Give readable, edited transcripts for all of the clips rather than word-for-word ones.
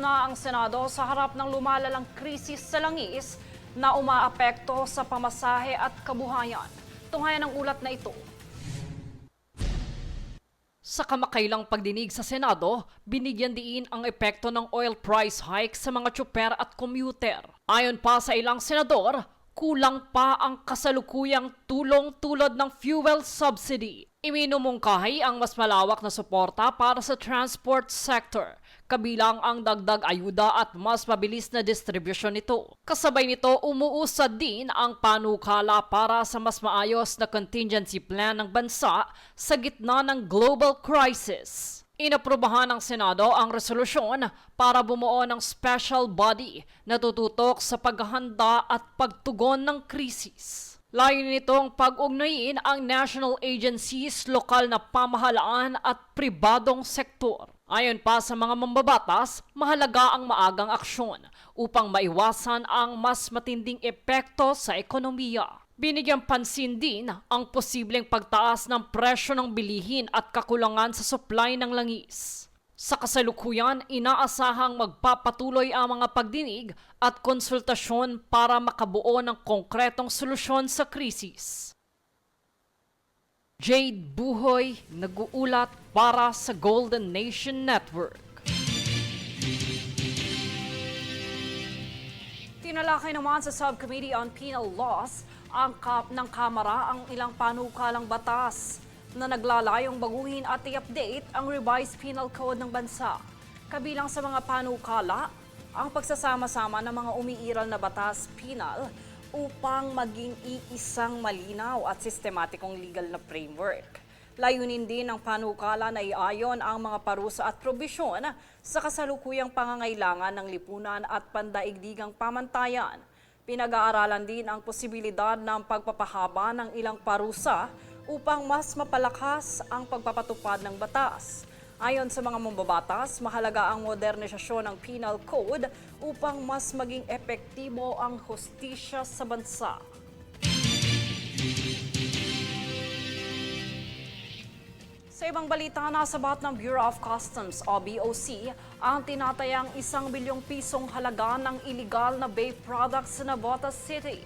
na ang Senado sa harap ng lumalalang krisis sa langis na umaapekto sa pamasahe at kabuhayan. Tunghayan ang ulat na ito. Sa kamakailang pagdinig sa Senado, binigyan diin ang epekto ng oil price hike sa mga tsuper at commuter. Ayon pa sa ilang senador, kulang pa ang kasalukuyang tulong tulad ng fuel subsidy. Iminumungkahi ang mas malawak na suporta para sa transport sector, kabilang ang dagdag ayuda at mas mabilis na distribusyon nito. Kasabay nito, umuusad din ang panukala para sa mas maayos na contingency plan ng bansa sa gitna ng global crisis. Inaprubahan ng Senado ang resolusyon para bumuo ng special body na tututok sa paghahanda at pagtugon ng krisis. Layunin nitong pag-ugnayin ang national agencies, lokal na pamahalaan at pribadong sektor. Ayon pa sa mga mambabatas, mahalaga ang maagang aksyon upang maiwasan ang mas matinding epekto sa ekonomiya. Binigyang pansin din ang posibleng pagtaas ng presyo ng bilihin at kakulangan sa supply ng langis. Sa kasalukuyan, inaasahang magpapatuloy ang mga pagdinig at konsultasyon para makabuo ng konkretong solusyon sa krisis. Jade Buhoy, nag-uulat para sa Golden Nation Network. Tinalakay naman sa Subcommittee on Penal Laws ng Kamara ang ilang panukalang batas na naglalayong baguhin at i-update ang revised penal code ng bansa. Kabilang sa mga panukala, ang pagsasama-sama ng mga umiiral na batas penal upang maging iisang malinaw at sistematikong legal na framework. Layunin din ng panukala na iayon ang mga parusa at probisyon sa kasalukuyang pangangailangan ng lipunan at pandaigdigang pamantayan. Pinag-aaralan din ang posibilidad ng pagpapahaba ng ilang parusa upang mas mapalakas ang pagpapatupad ng batas. Ayon sa mga mambabatas, mahalaga ang modernisasyon ng penal code upang mas maging epektibo ang hustisya sa bansa. Sa ibang balita, nasabat ng Bureau of Customs o BOC ang tinatayang 1 bilyong pisong halaga ng iligal na vape products sa Navotas City.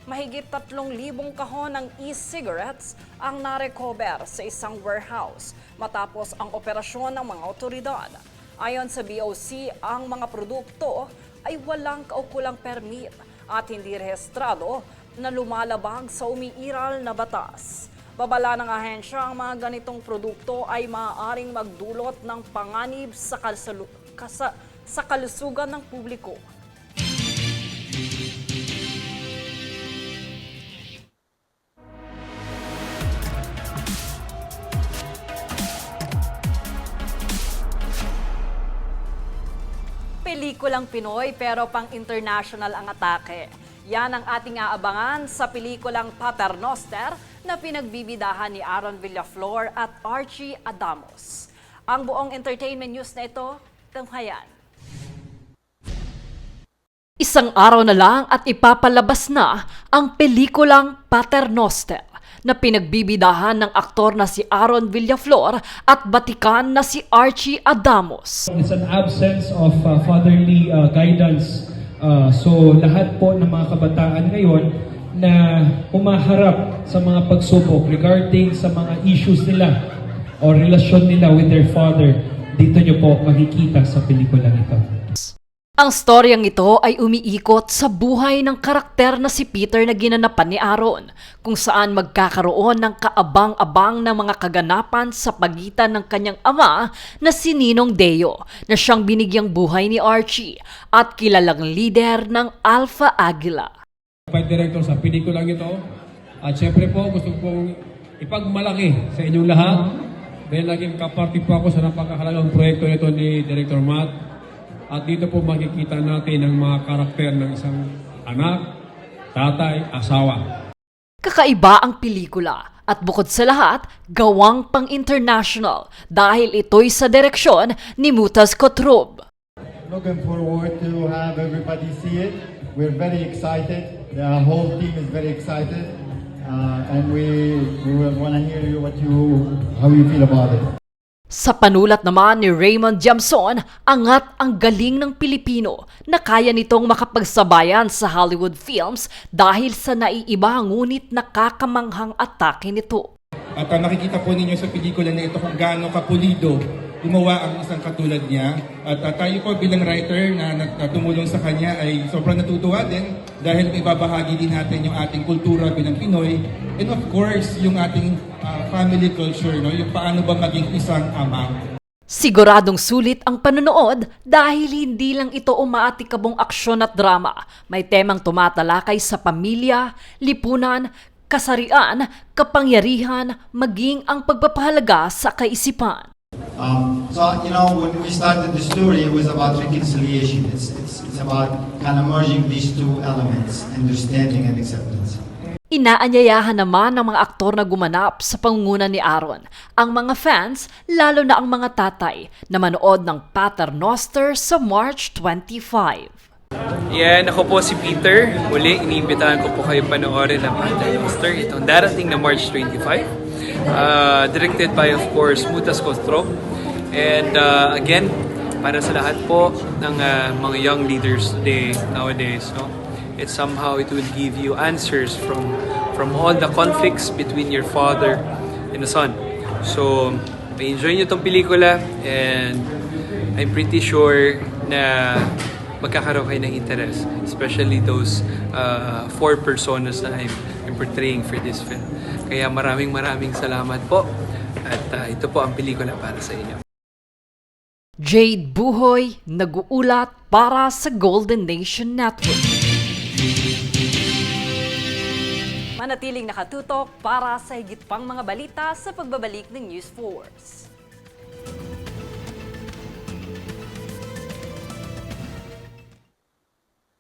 Mahigit 3,000 kahon ng e-cigarettes ang narecover sa isang warehouse matapos ang operasyon ng mga otoridad. Ayon sa BOC, ang mga produkto ay walang kaukulang permit at hindi rehistrado na lumalabag sa umiiral na batas. Babala ng ahensya, ang mga ganitong produkto ay maaaring magdulot ng panganib sa kalusugan ng publiko. Pelikulang Pinoy pero pang-international ang atake. Yan ang ating aabangan sa pelikulang Paternoster na pinagbibidahan ni Aaron Villaflor at Archie Adamos. Ang buong entertainment news na ito, tunghayan. Isang araw na lang at ipapalabas na ang pelikulang Paternoster na pinagbibidahan ng aktor na si Aaron Villaflor at batikan na si Archie Adamos. It's an absence of fatherly guidance. So lahat po ng mga kabataan ngayon na umaharap sa mga pagsubok regarding sa mga issues nila o relasyon nila with their father, dito nyo po makikita sa pelikulang ito. Ang storyang ito ay umiikot sa buhay ng karakter na si Peter na ginanapan ni Aaron, kung saan magkakaroon ng kaabang-abang na mga kaganapan sa pagitan ng kanyang ama na si Ninong Deo, na siyang binigyang buhay ni Archie at kilalang leader ng Alpha Aguila. Director sa pelikulang ito, at syempre po gusto kong ipagmalaki sa inyong lahat dahil naging kaparty po ako sa napakahalagang proyekto nito ni Director Matt. At dito po makikita natin ang mga karakter ng isang anak, tatay, asawa. Kakaiba ang pelikula at bukod sa lahat, gawang pang-international dahil ito'y sa direksyon ni Mutas Kotrub. Looking forward to have everybody see it. We're very excited. The whole team is very excited. And we will want to hear how you feel about it. Sa panulat naman ni Raymond Jamson, angat ang galing ng Pilipino na kaya nitong makapagsabayan sa Hollywood films dahil sa naiiba ngunit nakakamanghang atake nito. At nakikita po ninyo sa pelikula na ito kung gaano kapulido gumawa ang isang katulad niya. At tayo po bilang writer na tumulong sa kanya ay sobrang natutuwa din dahil ibabahagi din natin yung ating kultura bilang Pinoy. And of course, yung ating family culture, no? Yung paano ba maging isang ama. Siguradong sulit ang panonood dahil hindi lang ito umaatikabong aksyon at drama. May temang tumatalakay sa pamilya, lipunan, kasarian, kapangyarihan, maging ang pagpapahalaga sa kaisipan. When we started the story, it was about reconciliation. It's about kind of merging these two elements, understanding and acceptance. Inaanyayahan naman ng mga aktor na gumanap sa pangunguna ni Aaron ang mga fans, lalo na ang mga tatay, na manood ng Paternoster sa March 25. Yan, ako po si Peter. Muli, iniimbitahan ko po kayo panoorin ang Paternoster. Itong darating na March 25. Directed by, of course, Mutas Costro. And again, para sa lahat po ng mga young leaders today, nowadays, no? It will give you answers from all the conflicts between your father and the son. So, enjoy nyo itong pelikula and I'm pretty sure na magkakaroon kayo ng interest, especially those four personas na I'm portraying for this film. Kaya maraming salamat po at ito po ang pelikula para sa inyo. Jade Buhoy, nag-uulat para sa Golden Nation Network. Manatiling nakatutok para sa higit pang mga balita sa pagbabalik ng News Force.